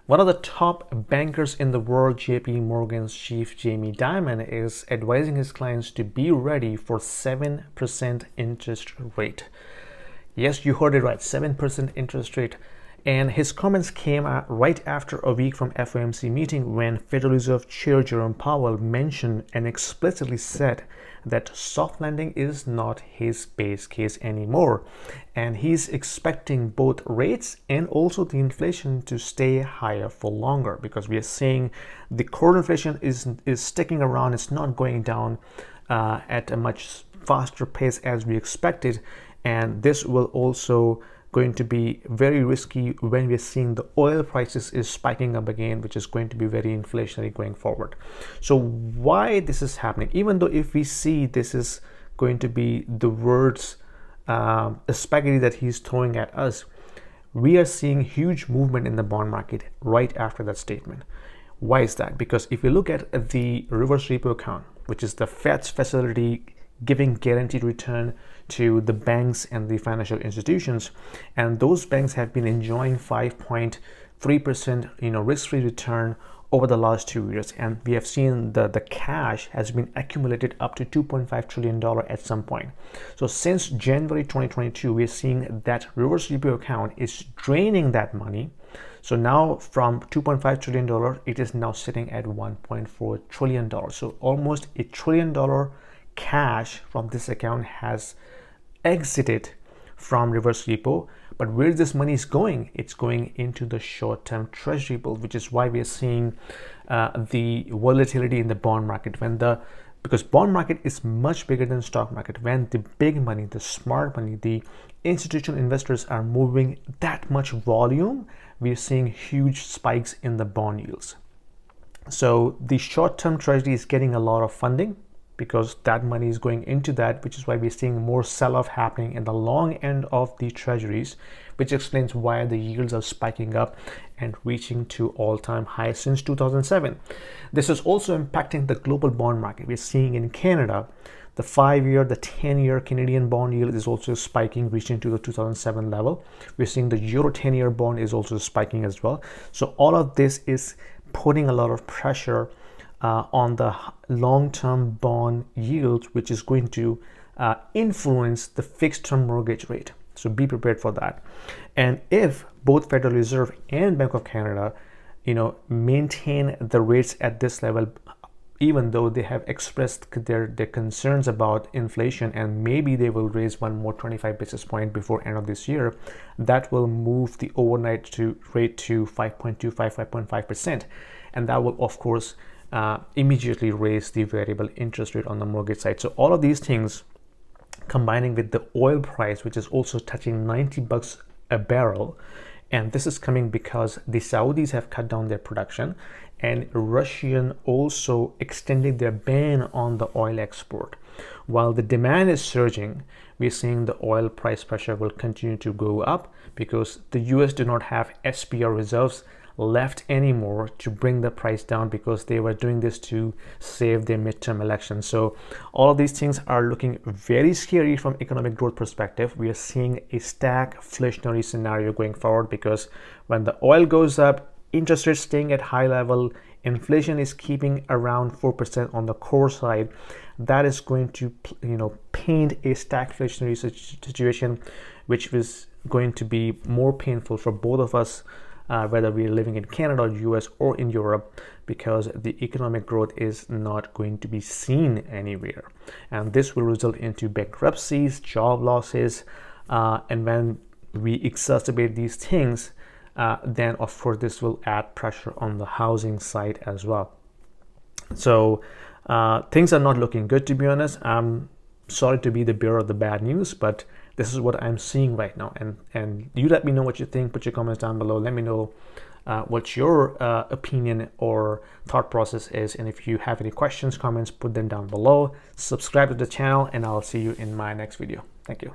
One of the top bankers in the world, JP Morgan's chief Jamie Dimon, is advising his clients to be ready for 7% interest rate. Yes, you heard it right, 7% interest rate. And his comments came out right after a week from FOMC meeting when Federal Reserve Chair Jerome Powell mentioned and explicitly said that soft landing is not his base case anymore. And he's expecting both rates and also the inflation to stay higher for longer, because we are seeing the core inflation is sticking around. It's not going down at a much faster pace as we expected. And this will also going to be very risky when we're seeing the oil prices is spiking up again, which is going to be very inflationary going forward. So why this is happening, even though if we see this is going to be the words spaghetti that he's throwing at us, we are seeing huge movement in the bond market right after that statement. Why is that? Because if you look at the reverse repo account, which is the Fed's facility giving guaranteed return to the banks and the financial institutions, and those banks have been enjoying 5.3% risk-free return over the last 2 years, and we have seen the cash has been accumulated up to $2.5 trillion at some point. So since January 2022, we're seeing that reverse repo account is draining that money. So now from $2.5 trillion, it is now sitting at $1.4 trillion. So almost $1 trillion cash from this account has exited from reverse repo. But where this money is going, it's going into the short-term treasury bill, which is why we are seeing the volatility in the bond market. Because bond market is much bigger than stock market. When the big money, the smart money, the institutional investors are moving that much volume, we are seeing huge spikes in the bond yields. So the short-term treasury is getting a lot of funding, because that money is going into that, which is why we're seeing more sell-off happening in the long end of the treasuries, which explains why the yields are spiking up and reaching to all-time highs since 2007. This is also impacting the global bond market. We're seeing in Canada, the 5-year, the 10-year Canadian bond yield is also spiking, reaching to the 2007 level. We're seeing the Euro 10-year bond is also spiking as well. So all of this is putting a lot of pressure on the long-term bond yields, which is going to influence the fixed-term mortgage rate. So be prepared for that. And if both Federal Reserve and Bank of Canada, maintain the rates at this level, even though they have expressed their concerns about inflation, and maybe they will raise one more 25 basis point before end of this year, that will move the overnight rate to 5.25, 5.5%. And that will, of course, immediately raise the variable interest rate on the mortgage side. So all of these things combining with the oil price, which is also touching $90 a barrel, and this is coming because the Saudis have cut down their production, and Russian also extended their ban on the oil export. While the demand is surging, we're seeing the oil price pressure will continue to go up because the US do not have SPR reserves left anymore to bring the price down, because they were doing this to save their midterm elections. So all of these things are looking very scary from economic growth perspective. We are seeing a stagflationary scenario going forward, because when the oil goes up, interest rates staying at high level, inflation is keeping around 4% on the core side, that is going to paint a stagflationary situation, which is going to be more painful for both of us, whether we're living in Canada, US, or in Europe, because the economic growth is not going to be seen anywhere. And this will result into bankruptcies, job losses, and when we exacerbate these things, then of course this will add pressure on the housing side as well. So things are not looking good, to be honest. I'm sorry to be the bearer of the bad news, but this is what I'm seeing right now. And you let me know what you think. Put your comments down below. Let me know what your opinion or thought process is. And if you have any questions, comments, put them down below. Subscribe to the channel, and I'll see you in my next video. Thank you.